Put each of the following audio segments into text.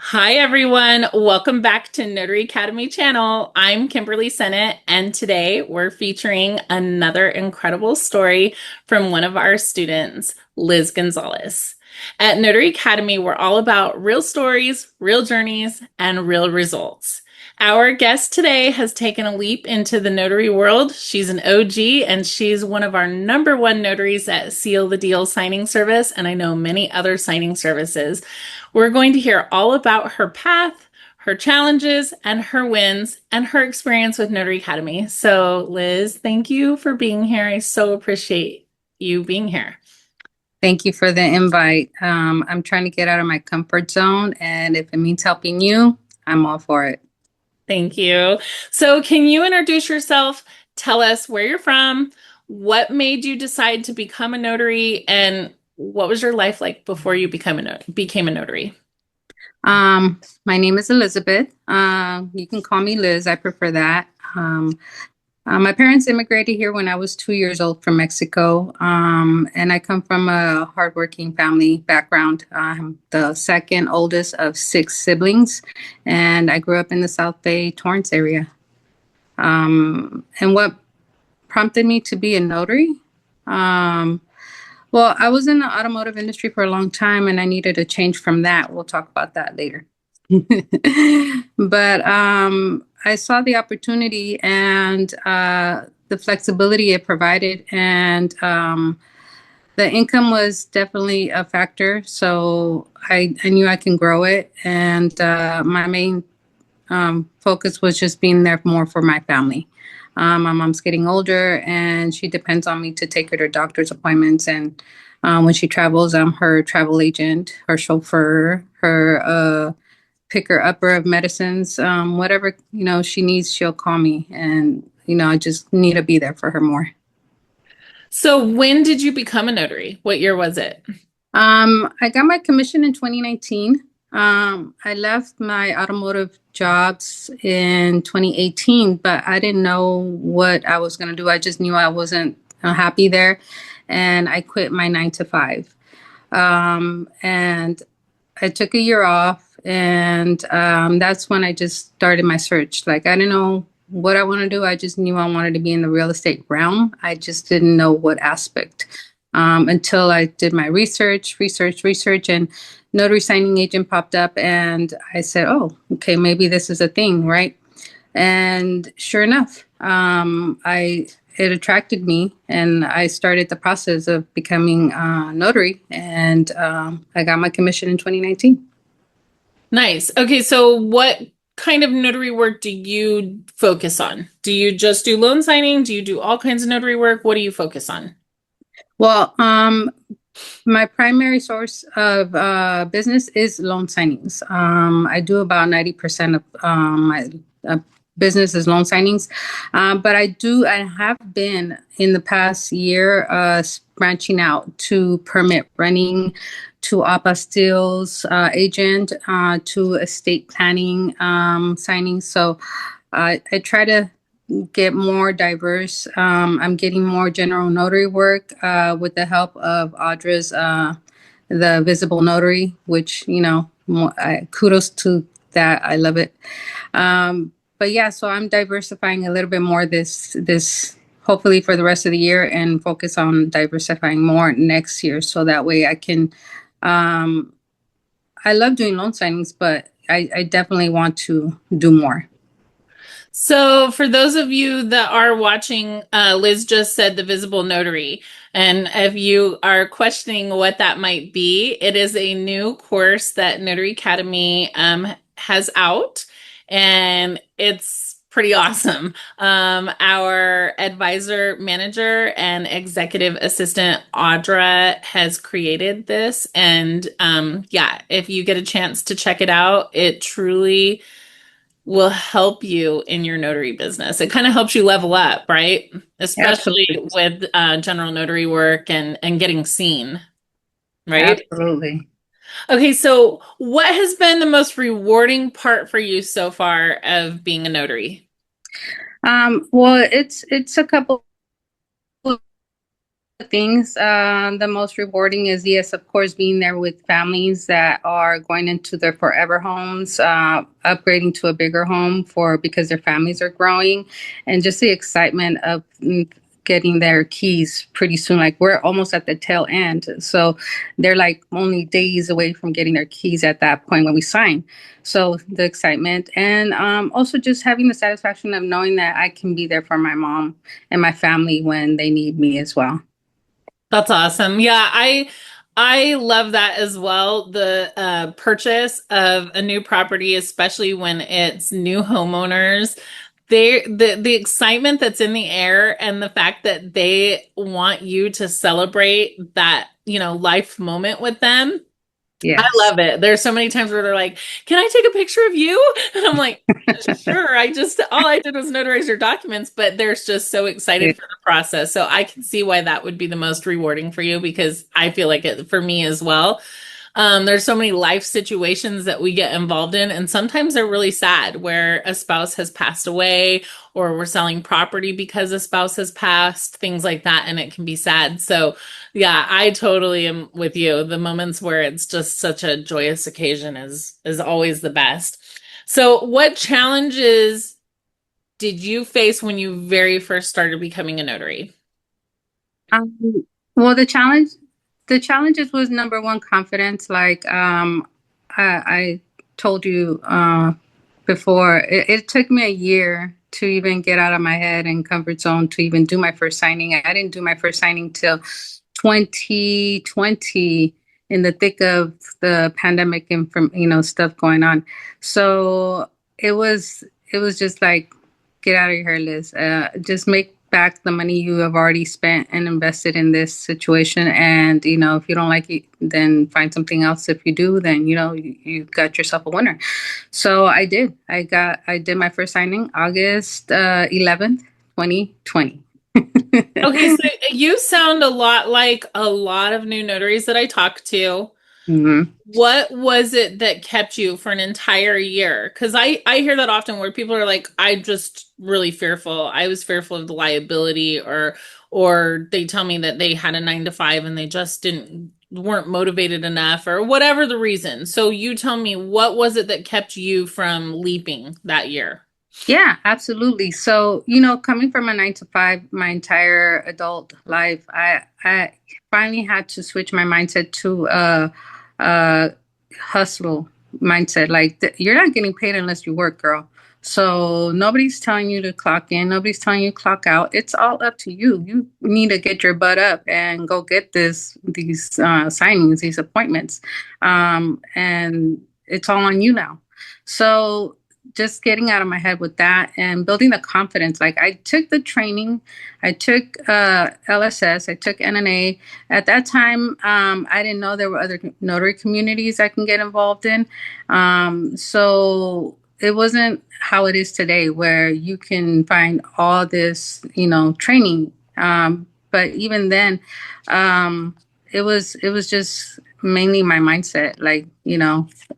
Hi, everyone. Welcome back to Notary Academy channel. I'm Kimberly Sennett, and today we're featuring another incredible story from one of our students, Liz Gonzalez. At Notary Academy, we're all about real stories, real journeys, and real results. Our guest today has taken a leap into the notary world. She's an OG, and she's one of our number one notaries at Seal the Deal signing service, and I know many other signing services. We're going to hear all about her path, her challenges, and her wins, and her experience with Notary Academy. So, Liz, thank you for being here. I so appreciate you being here. Thank you for the invite. I'm trying to get out of my comfort zone, and if it means helping you, I'm all for it. Thank you. So, can you introduce yourself? Tell us where you're from, what made you decide to become a notary, and what was your life like before you became a notary? My name is Elizabeth. You can call me Liz. I prefer that. My parents immigrated here when I was 2 years old from Mexico, and I come from a hardworking family background. I'm the second oldest of six siblings, and I grew up in the South Bay, Torrance area. And what prompted me to be a notary? Um, Well, I was in the automotive industry for a long time and I needed a change from that. We'll talk about that later. But I saw the opportunity and the flexibility it provided, and the income was definitely a factor. So I knew I can grow it. And my main focus was just being there more for my family. My mom's getting older and she depends on me to take her to doctor's appointments. And when she travels, I'm her travel agent, her chauffeur, her picker upper of medicines, whatever, she needs, she'll call me. And, I just need to be there for her more. So, when did you become a notary? What year was it? I got my commission in 2019. I left my automotive jobs in 2018, but I didn't know what I was going to do. I just knew I wasn't happy there, and I quit my 9 to 5. And I took a year off, and that's when I just started my search. Like, I didn't know what I want to do. I just knew I wanted to be in the real estate realm. I just didn't know what aspect until I did my research, and notary signing agent popped up, and I said, "Oh, okay, maybe this is a thing, right?" And sure enough, I it attracted me, and I started the process of becoming a notary, and I got my commission in 2019. Nice. Okay, so what kind of notary work do you focus on? Do you just do loan signing? Do you do all kinds of notary work? What do you focus on? Well, my primary source of business is loan signings. I do about 90% of my uh, business is loan signings. But I have been in the past year branching out to permit running, to apostilles agent, to estate planning signings. So I try to get more diverse. I'm getting more general notary work with the help of Audra's the Visible Notary, which kudos to that. I love it. But yeah, so I'm diversifying a little bit more this hopefully for the rest of the year, and focus on diversifying more next year, so that way I can. Um, I love doing loan signings, but I definitely want to do more. So, for those of you that are watching, Liz just said the visible notary. And if you are questioning what that might be, it is a new course that Notary Academy has out, and it's pretty awesome. Our advisor, manager, and executive assistant, Audra, has created this. And yeah, if you get a chance to check it out, it truly will help you in your notary business. It kind of helps you level up, right? Especially Absolutely, with general notary work and getting seen, right? absolutely. Okay, so what has been the most rewarding part for you so far of being a notary? Well, it's a couple of things. The most rewarding is, yes, of course, being there with families that are going into their forever homes, upgrading to a bigger home for because their families are growing, and just the excitement of getting their keys pretty soon. Like we're almost at the tail end, so they're like only days away from getting their keys at that point when we sign. So the excitement, and also just having the satisfaction of knowing that I can be there for my mom and my family when they need me as well. That's awesome. Yeah, I love that as well. The purchase of a new property, especially when it's new homeowners, the excitement that's in the air and the fact that they want you to celebrate that, life moment with them. I Yes. love it. There's so many times where they're like, "Can I take a picture of you?" And I'm like, "Sure." All I did was notarize your documents, but they're just so Yeah. excited for the process. So I can see why that would be the most rewarding for you because I feel like it for me as well. There's so many life situations that we get involved in, and sometimes they're really sad where a spouse has passed away or we're selling property because a spouse has passed, things like that, and it can be sad. So, yeah, I totally am with you. The moments where it's just such a joyous occasion is always the best. So, what challenges did you face when you very first started becoming a notary? Um, well, the challenges was number one, confidence. Like I told you before, it took me a year to even get out of my head and comfort zone to even do my first signing. I didn't do my first signing till 2020 in the thick of the pandemic and from stuff going on. So it was just like get out of your hair, Liz. Just make back the money you have already spent and invested in this situation. And, if you don't like it, then find something else. If you do, then, you got yourself a winner. So I did. I did my first signing August 11th, 2020. Okay, so you sound a lot like a lot of new notaries that I talk to. hmm What was it that kept you for an entire year? Because I hear that often where people are like, I just really fearful. I was fearful of the liability, or they tell me that they had a 9 to 5 and they just didn't weren't motivated enough, or whatever the reason. So you tell me, what was it that kept you from leaping that year? Yeah, absolutely. So, coming from a 9 to 5, my entire adult life, I finally had to switch my mindset to a hustle mindset. Like you're not getting paid unless you work, girl. So nobody's telling you to clock in, nobody's telling you to clock out. It's all up to you. You need to get your butt up and go get these signings, these appointments, and it's all on you now. So just getting out of my head with that and building the confidence. Like I took the training, I took LSS, I took NNA. At that time, I didn't know there were other notary communities I can get involved in. So it wasn't how it is today, where you can find all this, training. But even then, it was just mainly my mindset. Like,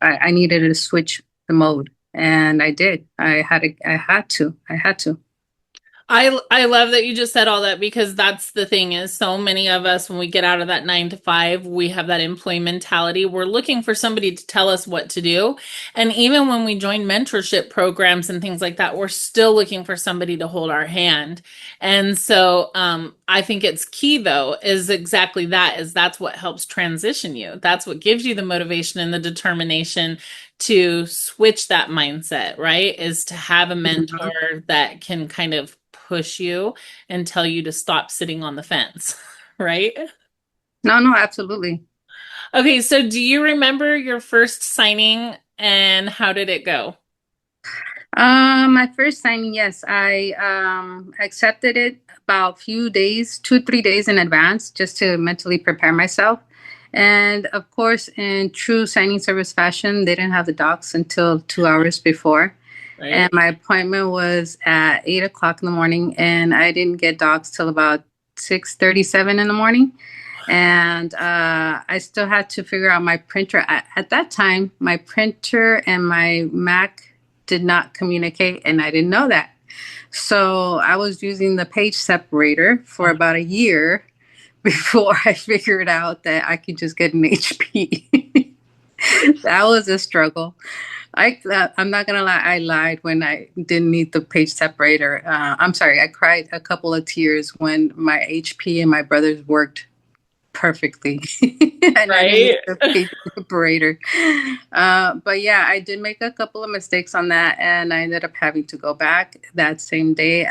I needed to switch the mode. And I did. I had to. I love that you just said all that because that's the thing is so many of us when we get out of that 9 to 5, we have that employee mentality. We're looking for somebody to tell us what to do. And even when we join mentorship programs and things like that, we're still looking for somebody to hold our hand. And so I think it's key though, is exactly that, is that's what helps transition you. That's what gives you the motivation and the determination to switch that mindset, right? Is to have a Mhm. mentor that can kind of push you and tell you to stop sitting on the fence, right? No, no, absolutely. Okay, so do you remember your first signing and how did it go? My first signing, yes, I accepted it about few days, 2, 3 days in advance, just to mentally prepare myself. And of course, in true signing service fashion, they didn't have the docs until 2 hours before. And Right? my appointment was at 8 o'clock in the morning, and I didn't get docs till about 6:37 in the morning. And I still had to figure out my printer. At that time, my printer and my Mac did not communicate, and I didn't know that. So I was using the page separator for about a year before I figured out that I could just get an HP. That was a struggle. I'm not gonna lie, I lied when I didn't need the page separator. I'm sorry, I cried a couple of tears when my HP and my brother's worked perfectly and I didn't need Right? the page separator. But yeah, I did make a couple of mistakes on that and I ended up having to go back that same day.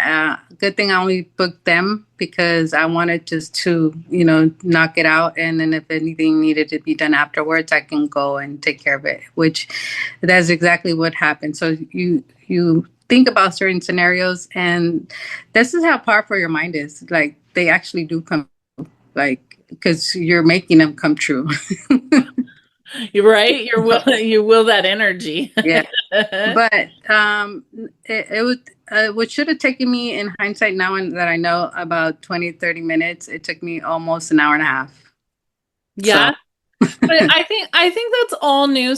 Good thing I only booked them because I wanted just to, knock it out. And then if anything needed to be done afterwards, I can go and take care of it, which that's exactly what happened. So you think about certain scenarios and this is how powerful your mind is. Like they actually do come, like, because you're making them come true. You're right. You will that energy. Yeah. But it would what should have taken me in hindsight now and that I know about 20-30 minutes, it took me almost an hour and a half. So Yeah. But I think that's all new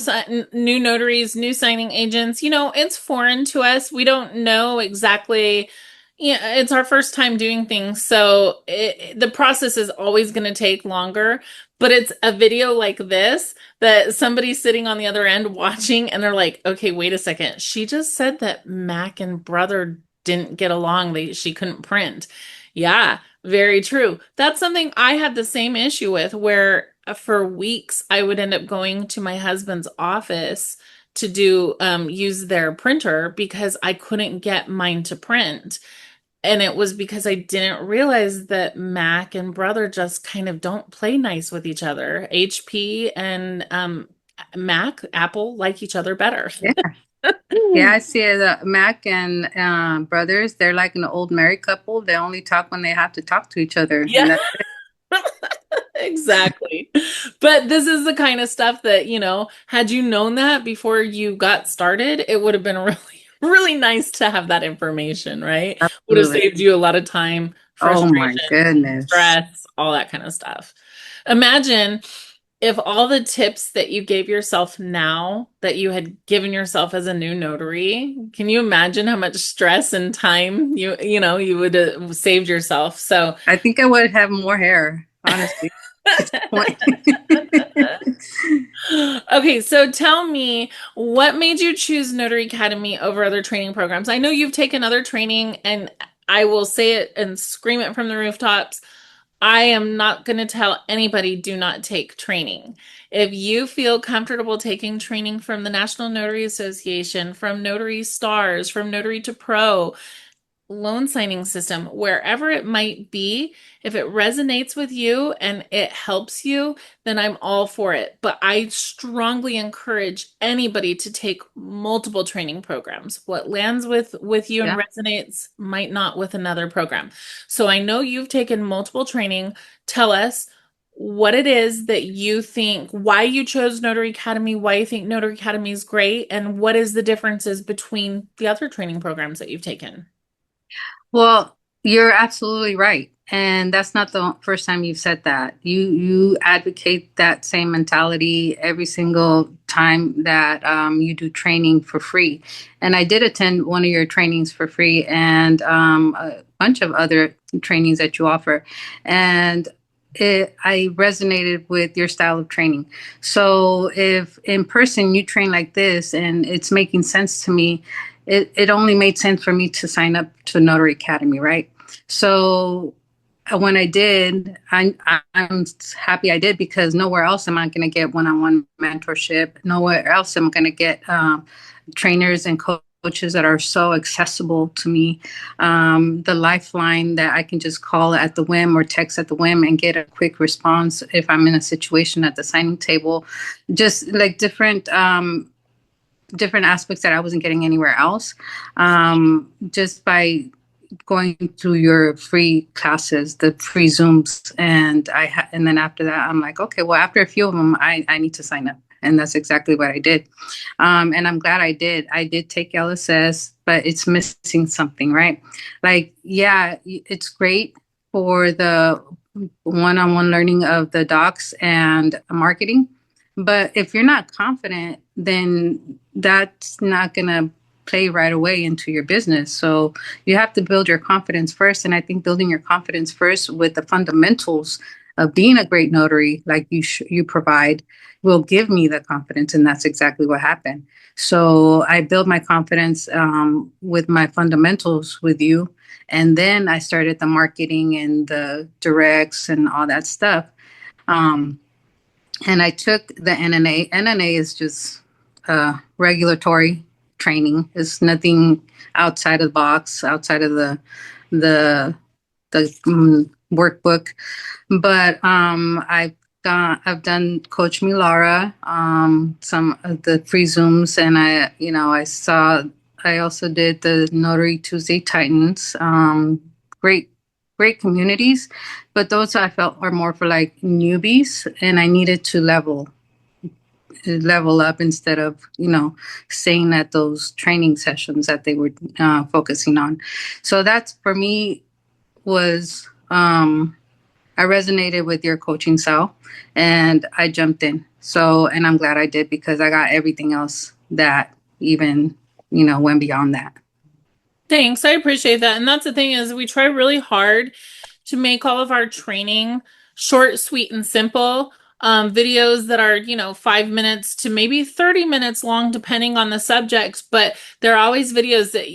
notaries, new signing agents. It's foreign to us. We don't know exactly. Yeah, it's our first time doing things, so the process is always going to take longer. But it's a video like this that somebody's sitting on the other end watching, and they're like, "Okay, wait a second. She just said that Mac and brother didn't get along. She couldn't print." Yeah, very true. That's something I had the same issue with, where for weeks I would end up going to my husband's office to do use their printer because I couldn't get mine to print. And it was because I didn't realize that Mac and brother just kind of don't play nice with each other. HP and Mac, Apple like each other better. yeah. Yeah, I see the Mac and brothers, they're like an old married couple. They only talk when they have to talk to each other. Yeah. And that's Exactly. But this is the kind of stuff that, had you known that before you got started, it would have been really, really nice to have that information, right? Would have absolutely. saved you a lot of time, Oh my frustration, goodness. stress, all that kind of stuff. Imagine if all the tips that you gave yourself now that you had given yourself as a new notary, can you imagine how much stress and time you would have saved yourself? So I think I would have more hair, honestly. At this point. okay, so tell me, what made you choose Notary Academy over other training programs? I know you've taken other training, and I will say it and scream it from the rooftops. I am not going to tell anybody do not take training. If you feel comfortable taking training from the National Notary Association, from Notary Stars, from Notary to Pro, loan signing system, wherever it might be, if it resonates with you and it helps you, then I'm all for it. But I strongly encourage anybody to take multiple training programs. What lands with you and Yeah. resonates might not with another program. So I know you've taken multiple training. Tell us what it is that you think, why you chose Notary Academy, why you think Notary Academy is great, and what is the differences between the other training programs that you've taken. Well, you're absolutely right. And that's not the first time you've said that. You advocate that same mentality every single time that you do training for free. And I did attend one of your trainings for free and a bunch of other trainings that you offer. And I resonated with your style of training. So if in person you train like this and it's making sense to me, it only made sense for me to sign up to Notary Academy, right? So when I did, I'm happy I did because nowhere else am I going to get one-on-one mentorship. Nowhere else am I going to get trainers and coaches that are so accessible to me. The lifeline that I can just call at the whim or text at the whim and get a quick response if I'm in a situation at the signing table. Just like different aspects that I wasn't getting anywhere else, just by going through your free classes, the free Zooms, and and then after that, I'm like, okay, well, after a few of them, I need to sign up, and that's exactly what I did, and I'm glad I did. I did take LSS, but it's missing something, right? Like, yeah, it's great for the one-on-one learning of the docs and marketing. But if you're not confident, then that's not going to play right away into your business. So you have to build your confidence first. And I think building your confidence first with the fundamentals of being a great notary, like you provide, will give me the confidence, and that's exactly what happened. So I built my confidence with my fundamentals with you, and then I started the marketing and the directs and all that stuff. Um, and I took the NNA. NNA is just regulatory training. It's nothing outside of the box, outside of the workbook. But I've done Coach Milara, some of the free Zooms, and I also did the Notary Tuesday Titans. Great, great communities, but those I felt are more for like newbies, and I needed to level up instead of staying at those training sessions that they were focusing on. So that's for me was I resonated with your coaching style, and I jumped in. So, and I'm glad I did because I got everything else that even, went beyond that. Thanks. I appreciate that. And that's the thing is we try really hard to make all of our training short, sweet, and simple. Videos that are, 5 minutes to maybe 30 minutes long, depending on the subjects. But they're always videos that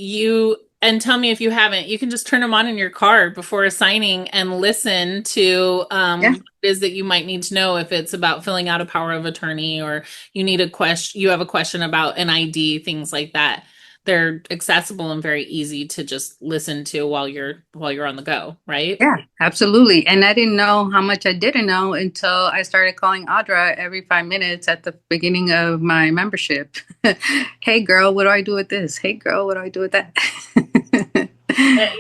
and tell me if you haven't, you can just turn them on in your car before signing and listen to Yeah, what it is that you might need to know if it's about filling out a power of attorney or you have a question about an ID, things like that. They're accessible and very easy to just listen to while you're on the go, right? yeah, absolutely. And I didn't know how much I didn't know until I started calling Audra every 5 minutes at the beginning of my membership. Hey, girl, what do I do with this? Hey, girl, what do I do with that?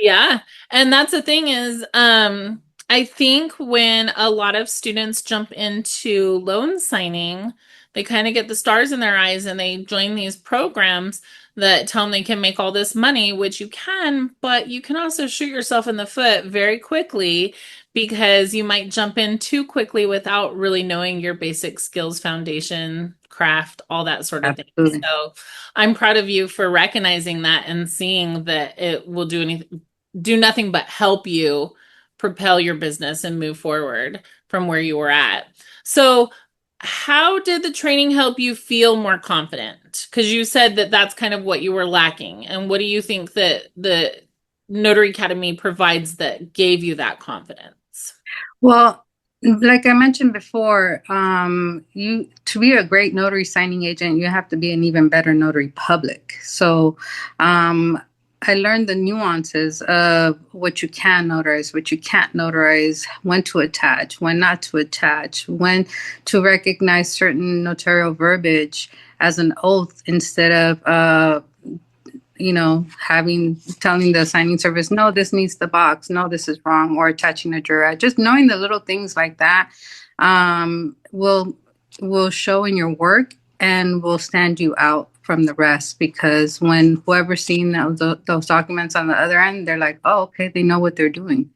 Yeah. And that's the thing is, I think when a lot of students jump into loan signing, they kind of get the stars in their eyes and they join these programs that tell them they can make all this money, which you can, but you can also shoot yourself in the foot very quickly because you might jump in too quickly without really knowing your basic skills, foundation, craft, all that sort of thing. Absolutely. So I'm proud of you for recognizing that and seeing that it will do nothing but help you propel your business and move forward from where you were at. So, how did the training help you feel more confident? Because you said that that's kind of what you were lacking. And what do you think that the Notary Academy provides that gave you that confidence? Well, like I mentioned before, you to be a great notary signing agent, you have to be an even better notary public. So, I learned the nuances of what you can notarize, what you can't notarize, when to attach, when not to attach, when to recognize certain notarial verbiage as an oath instead of telling the signing service, no, this needs the box, no, this is wrong, or attaching a juror. Just knowing the little things like that will show in your work and will stand you out from the rest because when whoever's seeing those documents on the other end, they're like, oh, okay, they know what they're doing,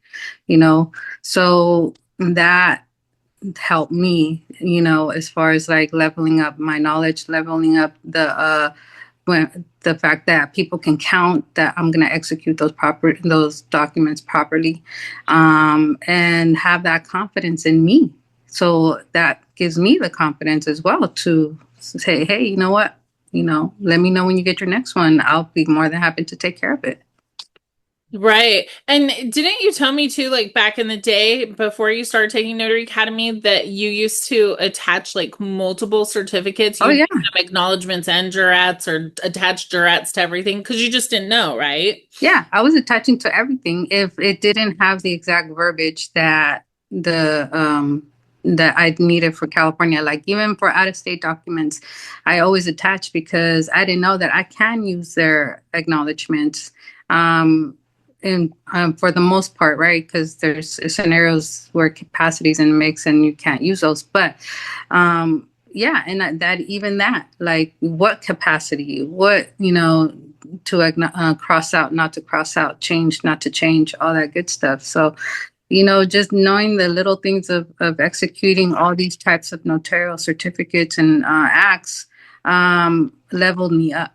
you know. So that helped me, as far as like leveling up my knowledge, leveling up the fact that people can count that I'm going to execute those documents properly, and have that confidence in me. So that gives me the confidence as well to say, hey, you know what? Let me know when you get your next one. I'll be more than happy to take care of it. Right. And didn't you tell me too, like back in the day before you started taking Notary Academy, that you used to attach like multiple certificates? Oh You'd yeah. have acknowledgments and jurats or attach jurats to everything because you just didn't know, right? Yeah, I was attaching to everything if it didn't have the exact verbiage that I needed for California. Like even for out of state documents, I always attach because I didn't know that I can use their acknowledgments. Um, and for the most part, right? Because there's scenarios where capacities in the mix and you can't use those. But yeah, and that like what capacity, what to cross out, not to cross out, change, not to change, all that good stuff. So, just knowing the little things of executing all these types of notarial certificates and acts leveled me up.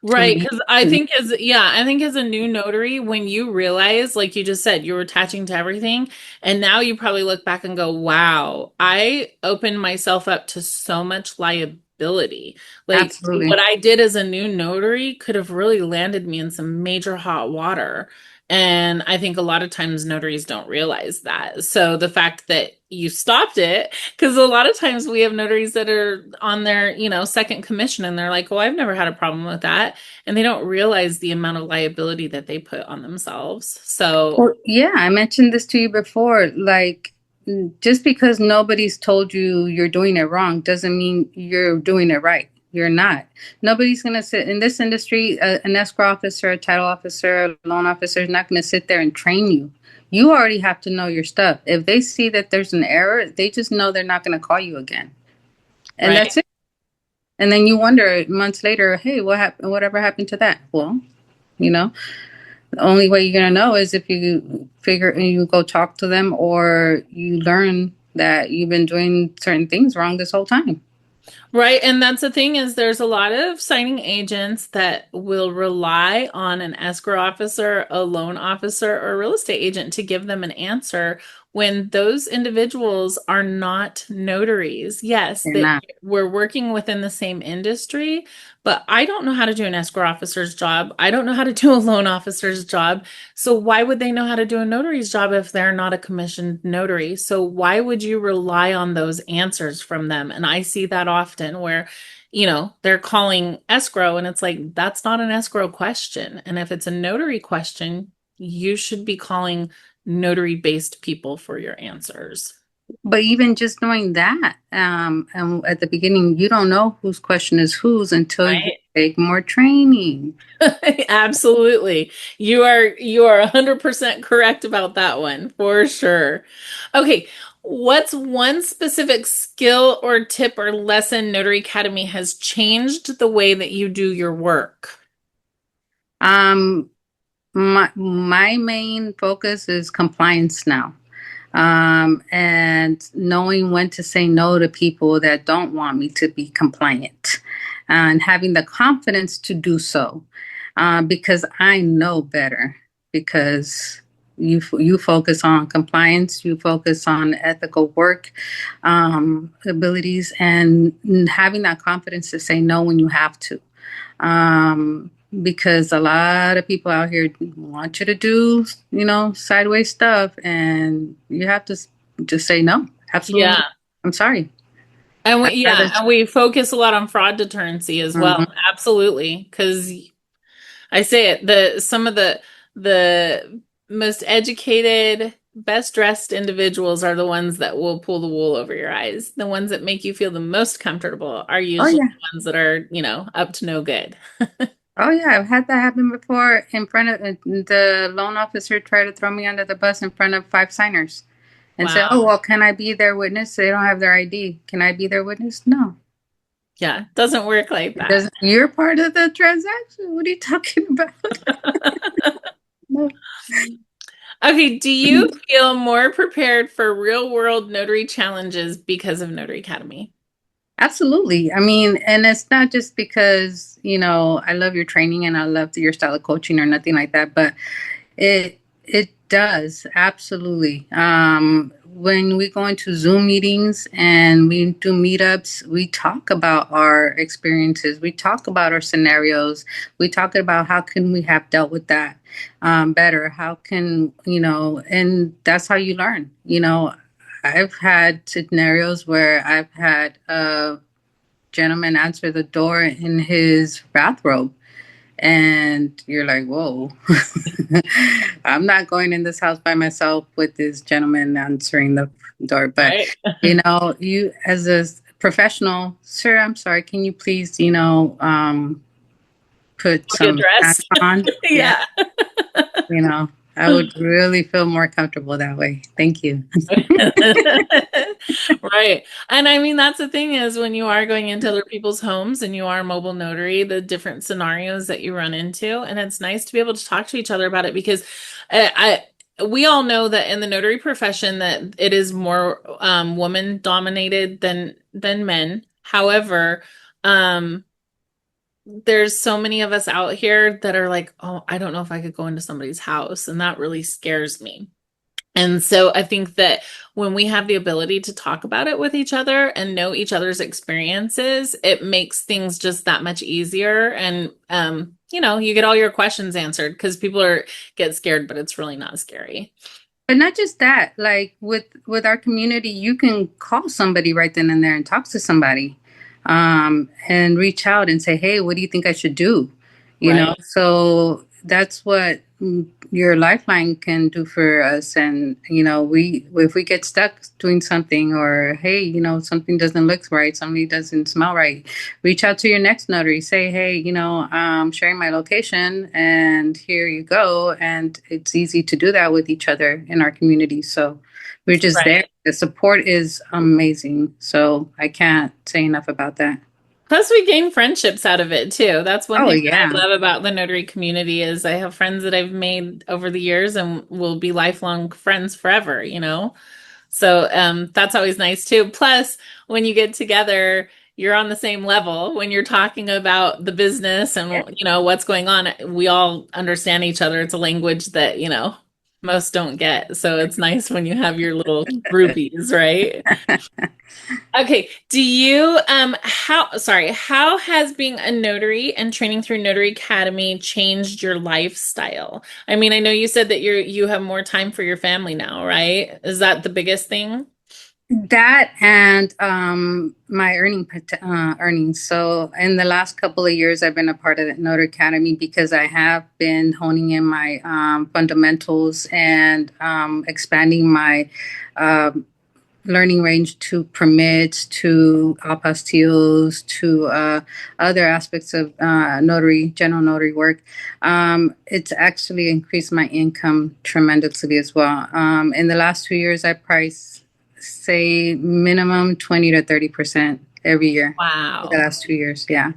Right, because I to think I think as a new notary, when you realize, like you just said, you were attaching to everything, and now you probably look back and go, wow, I opened myself up to so much liability. Like what absolutely. I did as a new notary could have really landed me in some major hot water. And I think a lot of times notaries don't realize that. So the fact that you stopped it, because a lot of times we have notaries that are on their, second commission and they're like, well, I've never had a problem with that. And they don't realize the amount of liability that they put on themselves. So, Well, yeah, I mentioned this to you before. Like, just because nobody's told you you're doing it wrong doesn't mean you're doing it right. You're not. Nobody's going to sit in this industry, an escrow officer, a title officer, a loan officer is not going to sit there and train you. You already have to know your stuff. If they see that there's an error, they just know they're not going to call you again. And right. that's it. And then you wonder months later, hey, what happened? Whatever happened to that? Well, you know, the only way you're gonna know is if you figure and you go talk to them or you learn that you've been doing certain things wrong this whole time. Right. And that's the thing is there's a lot of signing agents that will rely on an escrow officer, a loan officer, or a real estate agent to give them an answer when those individuals are not notaries. Yes, They're that not. we're working within the same industry, but I don't know how to do an escrow officer's job. I don't know how to do a loan officer's job. So why would they know how to do a notary's job if they're not a commissioned notary? So why would you rely on those answers from them? And I see that often where, they're calling escrow and it's like, that's not an escrow question. And if it's a notary question, you should be calling notary-based people for your answers. But even just knowing that, and at the beginning, you don't know whose question is whose until you Right? take more training. Absolutely. You are 100% correct about that one, for sure. Okay, what's one specific skill or tip or lesson Notary Academy has changed the way that you do your work? Um, my main focus is compliance now. And knowing when to say no to people that don't want me to be compliant, and having the confidence to do so, because I know better. Because you focus on compliance, you focus on ethical work abilities, and having that confidence to say no when you have to. Um, because a lot of people out here want you to do, sideways stuff, and you have to just say no. Absolutely. Yeah. I'm sorry. And I'd rather. we focus a lot on fraud deterrency as well. Mhm. Absolutely. Because I say it, some of the most educated, best dressed individuals are the ones that will pull the wool over your eyes. The ones that make you feel the most comfortable are Oh usually yeah. the ones that are, up to no good. Oh yeah. I've had that happen before in front of the loan officer tried to throw me under the bus in front of five signers and said, "Oh Wow. well, can I be their witness? They don't have their ID. Can I be their witness?" No. Yeah, it doesn't work like It that. doesn't. You're part of the transaction. What are you talking about? No. Okay, do you feel more prepared for real world notary challenges because of Notary Academy? Absolutely. I mean, and it's not just because, I love your training and I love your style of coaching or nothing like that, but it does absolutely. When we go into Zoom meetings and we do meetups, we talk about our experiences, we talk about our scenarios, we talk about how can we have dealt with that better, how can, and that's how you learn. I've had scenarios where I've had a gentleman answer the door in his bathrobe, and you're like, whoa, I'm not going in this house by myself with this gentleman answering the door. But, Right? you as a professional, sir, I'm sorry, can you please, put Get some hats dressed. on? Yeah, Yeah. I would really feel more comfortable that way. Thank you. Right. And I mean, that's the thing is when you are going into other people's homes and you are a mobile notary, the different scenarios that you run into. And it's nice to be able to talk to each other about it because we all know that in the notary profession that it is more woman dominated than men. However, um, there's so many of us out here that are like, oh, I don't know if I could go into somebody's house, and that really scares me. And so I think that when we have the ability to talk about it with each other and know each other's experiences, it makes things just that much easier. And you get all your questions answered because people are get scared, but it's really not scary. But not just that, like with our community, you can call somebody right then and there and talk to somebody, and reach out and say, "Hey, what do you think I should do?" You know, Right. so that's what your lifeline can do for us. And we if we get stuck doing something, or hey, something doesn't look right, something doesn't smell right, reach out to your next notary. Say, hey, I'm sharing my location, and here you go. And it's easy to do that with each other in our community. So we're just there. Right. The support is amazing. So I can't say enough about that. Plus, we gain friendships out of it too. That's one Oh thing that I yeah. love about the notary community is I have friends that I've made over the years and will be lifelong friends forever. So that's always nice too. Plus, when you get together, you're on the same level when you're talking about the business and what's going on. We all understand each other. It's a language that most don't get. So it's nice when you have your little groupies, right? Okay. Do you how has being a notary and training through Notary Academy changed your lifestyle? I mean, I know you said that you have more time for your family now, right? Is that the biggest thing? That and my earnings. So in the last couple of years, I've been a part of the Notary Academy because I have been honing in my fundamentals and expanding my um, learning range to permits, to apostilles, to other aspects of general notary work. It's actually increased my income tremendously as well. In the last 2 years, I priced, say, minimum 20 to 30% every year. For the Wow. last 2 years, yeah.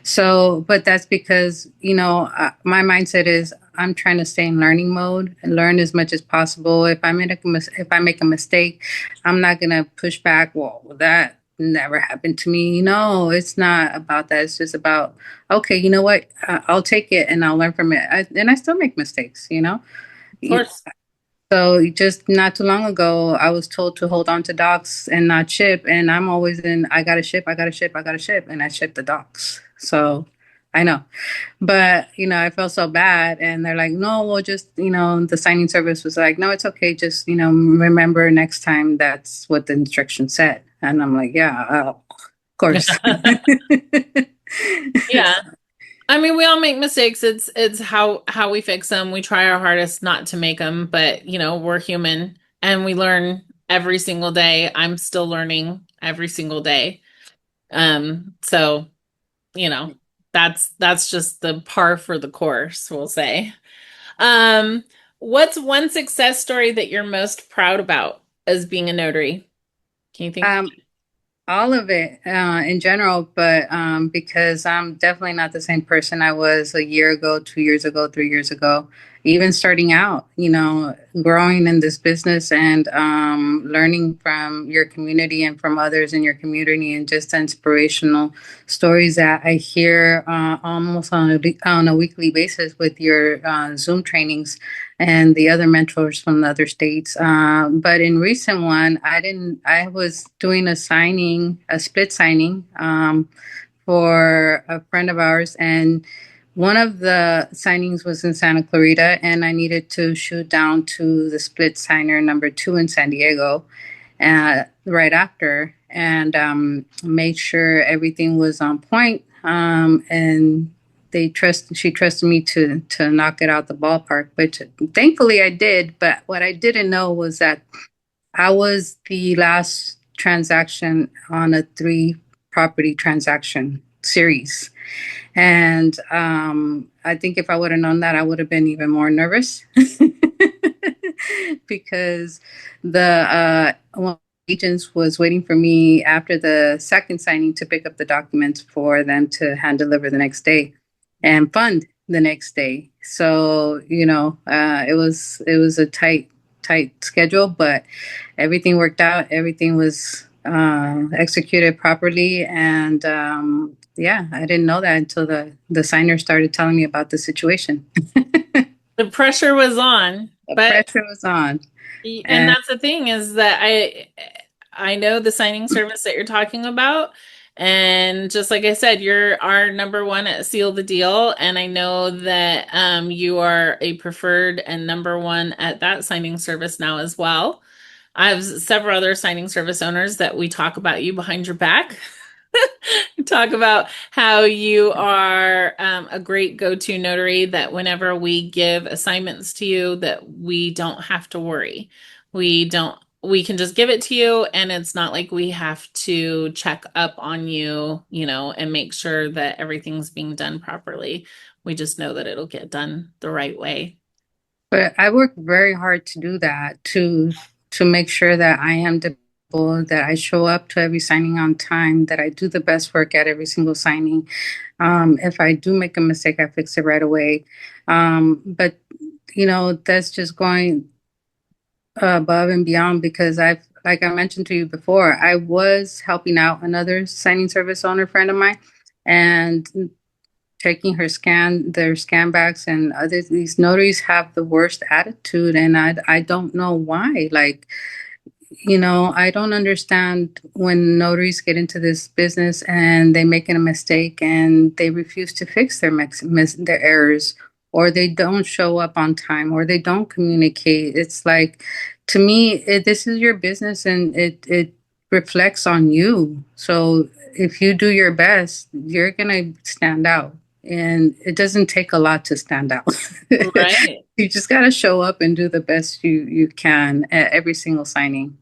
So, but that's because, my mindset is I'm trying to stay in learning mode and learn as much as possible. If I make a mistake, I'm not gonna push back. Well, that never happened to me. No, it's not about that. It's just about, okay, you know what? I'll take it and I'll learn from it. And I still make mistakes. Of course. So just not too long ago, I was told to hold on to docs and not ship. And I'm always in, I gotta ship, I gotta ship, I gotta ship. And I ship the docs. So I know. But, I felt so bad. And they're like, no, we'll just, the signing service was like, no, it's okay. Just, remember next time that's what the instruction said. And I'm like, yeah, of course. Yeah. I mean, we all make mistakes. It's how we fix them. We try our hardest not to make them, but we're human and we learn every single day. I'm still learning every single day. So, you know, that's just the par for the course, we'll say. Um, what's one success story that you're most proud about as being a notary? Can you think? um, All of it in general, but because I'm definitely not the same person I was a year ago, 2 years ago, 3 years ago. Even starting out, growing in this business and learning from your community and from others in your community, and just inspirational stories that I hear almost on a weekly basis with your Zoom trainings and the other mentors from the other states. But in recent one, I was doing a split signing for a friend of ours, and one of the signings was in Santa Clarita, and I needed to shoot down to the split signer number two in San Diego right after, and made sure everything was on point. And she trusted me to knock it out the ballpark, which thankfully I did. But what I didn't know was that I was the last transaction on a three property transaction series. And I think if I would have known that, I would have been even more nervous because one of the agents was waiting for me after the second signing to pick up the documents for them to hand deliver the next day and fund the next day. So, it was a tight schedule, but everything worked out. Everything was executed properly, and Yeah, I didn't know that until the signer started telling me about the situation. The pressure was on, The but pressure was on. and And that's the thing is that I know the signing service that you're talking about. And just like I said, you're our number one at Seal the Deal. And I know that you are a preferred and number one at that signing service now as well. I have several other signing service owners that we talk about you behind your back. Talk about how you are a great go-to notary that whenever we give assignments to you that we don't have to worry. We can just give it to you and it's not like we have to check up on you, and make sure that everything's being done properly. We just know that it'll get done the right way. but I work very hard to do that, to make sure that I am dependable, that I show up to every signing on time, that I do the best work at every single signing. If I do make a mistake, I fix it right away. But that's just going above and beyond because like I mentioned to you before, I was helping out another signing service owner friend of mine and checking their scan backs, and these notaries have the worst attitude, and I don't know why. Like, I don't understand when notaries get into this business and they make a mistake and they refuse to fix their errors, or they don't show up on time, or they don't communicate. It's like, to me, this is your business and it reflects on you. So if you do your best, you're gonna stand out. And it doesn't take a lot to stand out. Right. You just got to show up and do the best you can at every single signing.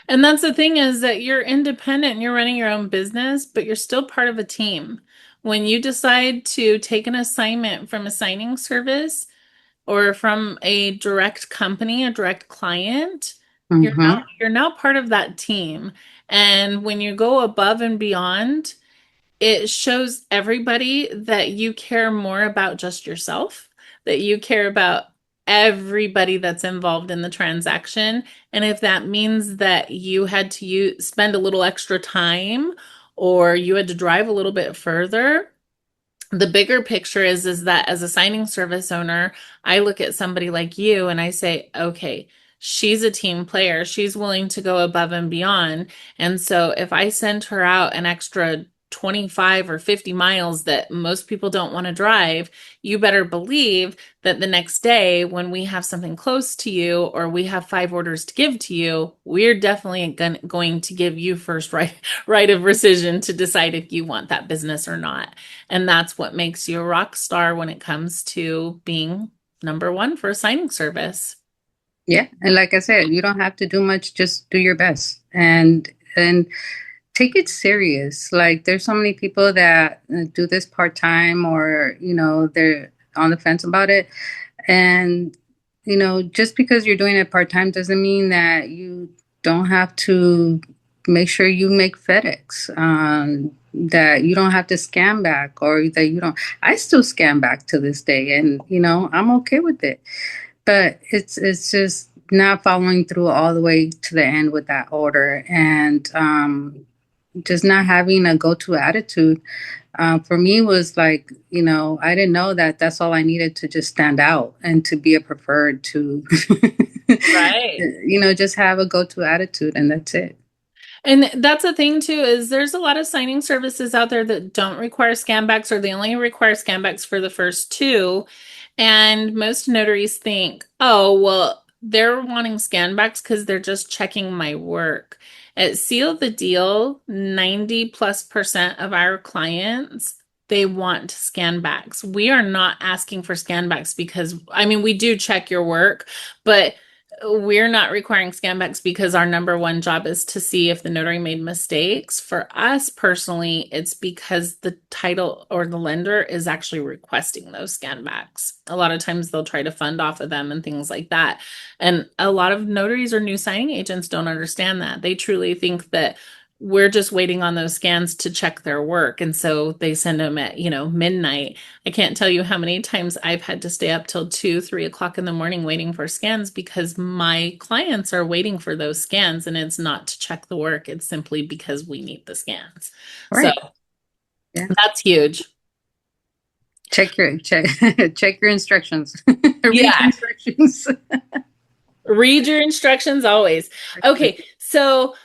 And that's the thing is that you're independent and you're running your own business, but you're still part of a team. When you decide to take an assignment from a signing service or from a direct company, a direct client, Mm-hmm. you're now part of that team. And when you go above and beyond, it shows everybody that you care more about just yourself, that you care about everybody that's involved in the transaction. And if that means that you had to spend a little extra time or you had to drive a little bit further, the bigger picture is that as a signing service owner, I look at somebody like you and I say, okay, she's a team player. She's willing to go above and beyond. And so if I send her out an extra 25 or 50 miles that most people don't want to drive, you better believe that the next day when we have something close to you or we have 5 orders to give to you, we're definitely going to give you first right of rescission to decide if you want that business or not. And that's what makes you a rock star when it comes to being number one for a signing service. Yeah, and like I said, you don't have to do much, just do your best and take it serious. Like, there's so many people that do this part-time, or they're on the fence about it. And just because you're doing it part-time doesn't mean that you don't have to make sure you make FedEx, that you don't have to scan back, or that you don't. I still scan back to this day, and I'm okay with it. But it's just not following through all the way to the end with that order, and just not having a go-to attitude. For me was like, I didn't know that that's all I needed to just stand out and to be a preferred, to Right. just have a go-to attitude, and that's it. And that's the thing too, is there's a lot of signing services out there that don't require scanbacks or they only require scanbacks for the first two. And most notaries think, oh, well, they're wanting scanbacks because they're just checking my work. At Seal the Deal, 90+% of our clients, they want scanbacks. We are not asking for scanbacks because, I mean, we do check your work, but we're not requiring scanbacks because our number one job is to see if the notary made mistakes. For us personally, it's because the title or the lender is actually requesting those scanbacks. A lot of times they'll try to fund off of them and things like that. And a lot of notaries or new signing agents don't understand that. They truly think that we're just waiting on those scans to check their work. And so they send them at, midnight. I can't tell you how many times I've had to stay up till 2, 3 o'clock in the morning waiting for scans because my clients are waiting for those scans and it's not to check the work. It's simply because we need the scans. So Right. Yeah. That's huge. Check check your instructions. Read your Yeah. instructions. Read your instructions always. Okay. So,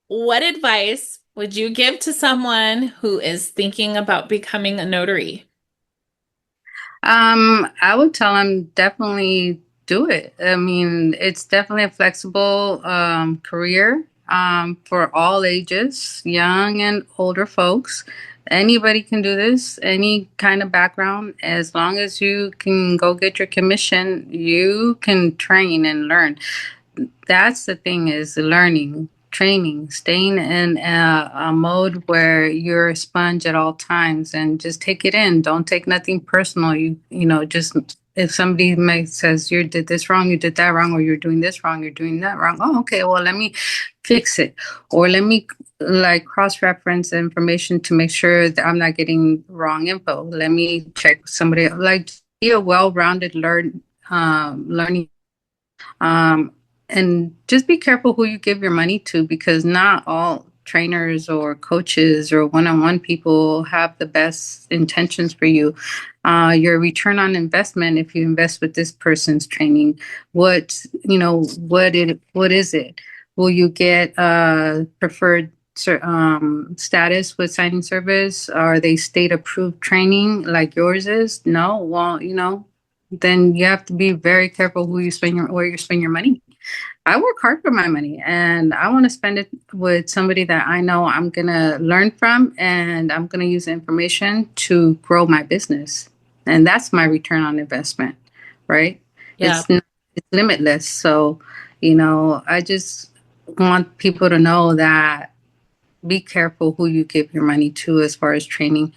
what advice would you give to someone who is thinking about becoming a notary? I would tell them definitely do it. I mean, it's definitely a flexible career for all ages, young and older folks. Anybody can do this, any kind of background. As long as you can go get your commission, you can train and learn. That's the thing, is learning, training, staying in a mode where you're a sponge at all times and just take it in. Don't take nothing personal. Just if somebody says you did this wrong, you did that wrong, or you're doing this wrong, you're doing that wrong. Oh, okay. Well, let me fix it, or let me like cross-reference information to make sure that I'm not getting wrong info. Let me check somebody, like, be a well-rounded learning, um, and just be careful who you give your money to, because not all trainers or coaches or one-on-one people have the best intentions for you. Your return on investment, if you invest with this person's training, what is it? Will you get preferred status with signing service? Are they state approved training like yours is? No. Well, then you have to be very careful where you spend your money. I work hard for my money, and I want to spend it with somebody that I know I'm gonna learn from, and I'm gonna use the information to grow my business. And that's my return on investment, right? Yeah. It's limitless. So, I just want people to know that be careful who you give your money to as far as training.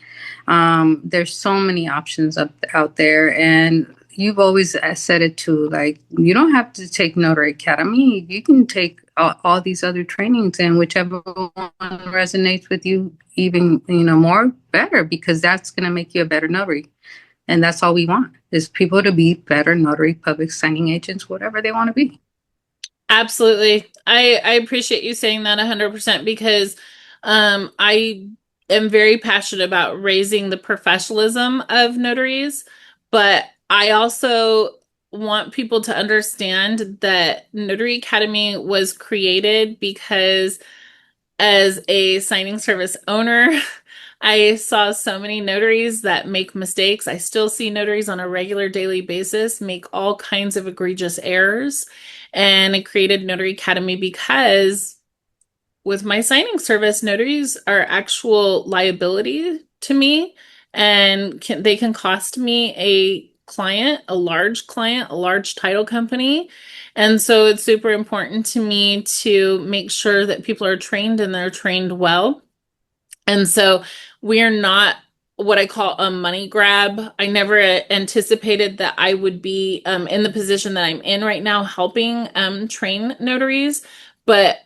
There's so many options out there, and you've always said it too. Like, you don't have to take Notary Academy. You can take all these other trainings, and whichever one resonates with you, even more, better, because that's going to make you a better notary. And that's all we want, is people to be better notary, public signing agents, whatever they want to be. Absolutely. I appreciate you saying that 100% because I am very passionate about raising the professionalism of notaries, but I also want people to understand that Notary Academy was created because as a signing service owner, I saw so many notaries that make mistakes. I still see notaries on a regular daily basis make all kinds of egregious errors. And I created Notary Academy because with my signing service, notaries are actual liability to me, and they can cost me a client, a large client, a large title company. And so it's super important to me to make sure that people are trained and they're trained well. And so we are not what I call a money grab. I never anticipated that I would be in the position that I'm in right now, helping train notaries. But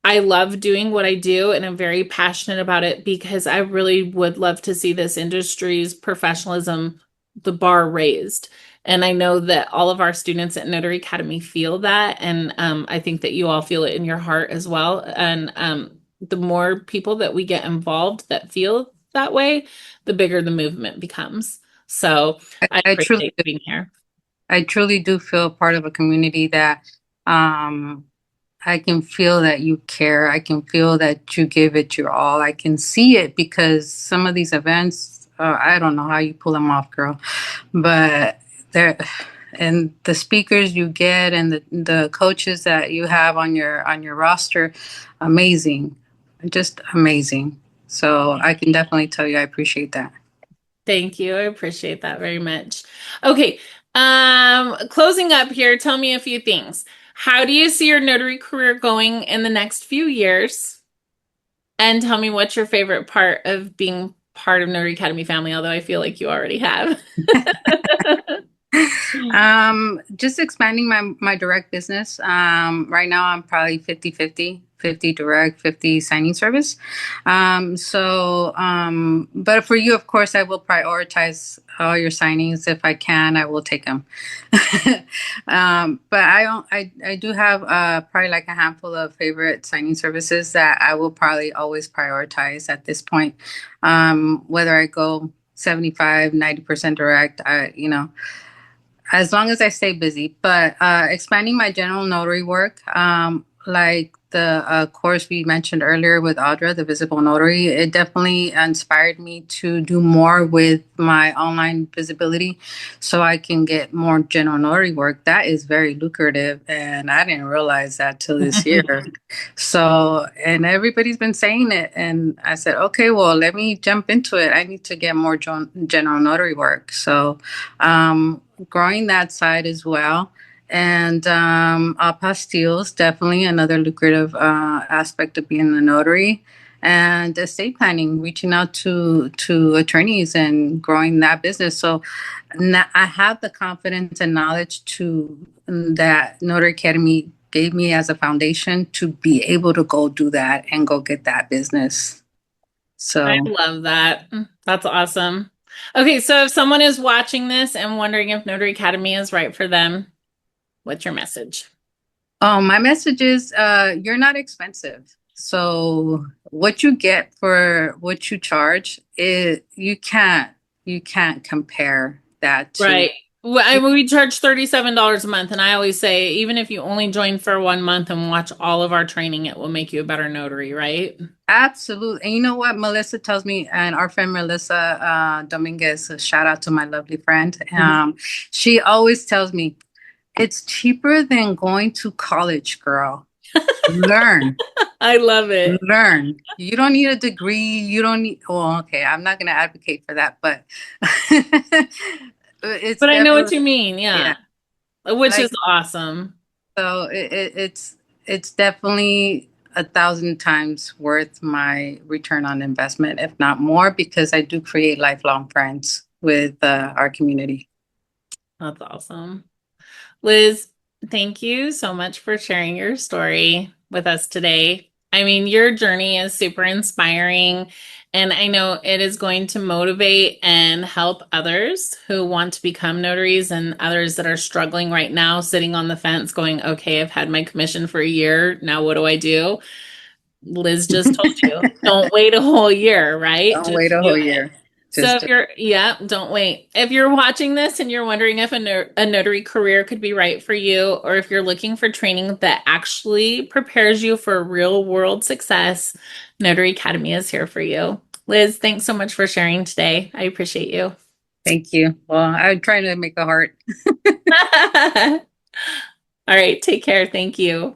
I love doing what I do, and I'm very passionate about it because I really would love to see this industry's professionalism, the bar raised. And I know that all of our students at Notary Academy feel that, and I think that you all feel it in your heart as well. And the more people that we get involved that feel that way, the bigger the movement becomes. So I I truly appreciate being here. I truly do feel part of a community that, um, I can feel that you care. I can feel that you give it your all. I can see it, because some of these events, I don't know how you pull them off, girl, but they're, and the speakers you get, and the coaches that you have on your roster, amazing, just amazing. So I can definitely tell you I appreciate that. Thank you. I appreciate that very much. Okay. Closing up here, tell me a few things. How do you see your notary career going in the next few years? And tell me what's your favorite part of being part of Notary Academy family, although I feel like you already have. Just expanding my direct business. Right now I'm probably 50-50. 50 direct, 50 signing service. But for you, of course, I will prioritize all your signings. If I can, I will take them. But I do have probably like a handful of favorite signing services that I will probably always prioritize at this point. Whether I go 75, 90% direct, as long as I stay busy. But expanding my general notary work, like the course we mentioned earlier with Audra, the Visible Notary, it definitely inspired me to do more with my online visibility so I can get more general notary work. That is very lucrative, and I didn't realize that till this year. So, and everybody's been saying it, and I said, okay, well, let me jump into it. I need to get more general notary work. So, growing that side as well. And apostilles, definitely another lucrative aspect of being a notary. And estate planning, reaching out to attorneys and growing that business. So now I have the confidence and knowledge to that Notary Academy gave me as a foundation to be able to go do that and go get that business. I So, love that. That's awesome. Okay, so if someone is watching this and wondering if Notary Academy is right for them, what's your message? oh, my message is you're not expensive. So what you get for what you charge, you can't compare that to Right. Well, we charge $37 a month, and I always say, even if you only join for 1 month and watch all of our training, it will make you a better notary, right? absolutely. And you know what Melissa tells me, and our friend Melissa Dominguez, a shout out to my lovely friend. Mhm. She always tells me it's cheaper than going to college, girl. Learn. I love it. Learn. You don't need a degree. You don't need, well, okay, I'm not going to advocate for that, but it's But I know what definitely, you mean, yeah. yeah, which is Like, awesome. so it's definitely 1,000 times worth my return on investment, if not more, because I do create lifelong friends with our community. That's awesome. Liz, thank you so much for sharing your story with us today. I mean, your journey is super inspiring, and I know it is going to motivate and help others who want to become notaries and others that are struggling right now, sitting on the fence, going, okay, I've had my commission for a year. Now what do I do? Liz just told you, don't wait a whole year, right? Don't wait Just a do whole it. year. So Just if do you're, yeah, don't wait. If you're watching this and you're wondering if a notary career could be right for you, or if you're looking for training that actually prepares you for real world success, Notary Academy is here for you. Liz, thanks so much for sharing today. I appreciate you. Thank you. Well, I'm trying to make a heart. All right, take care. Thank you.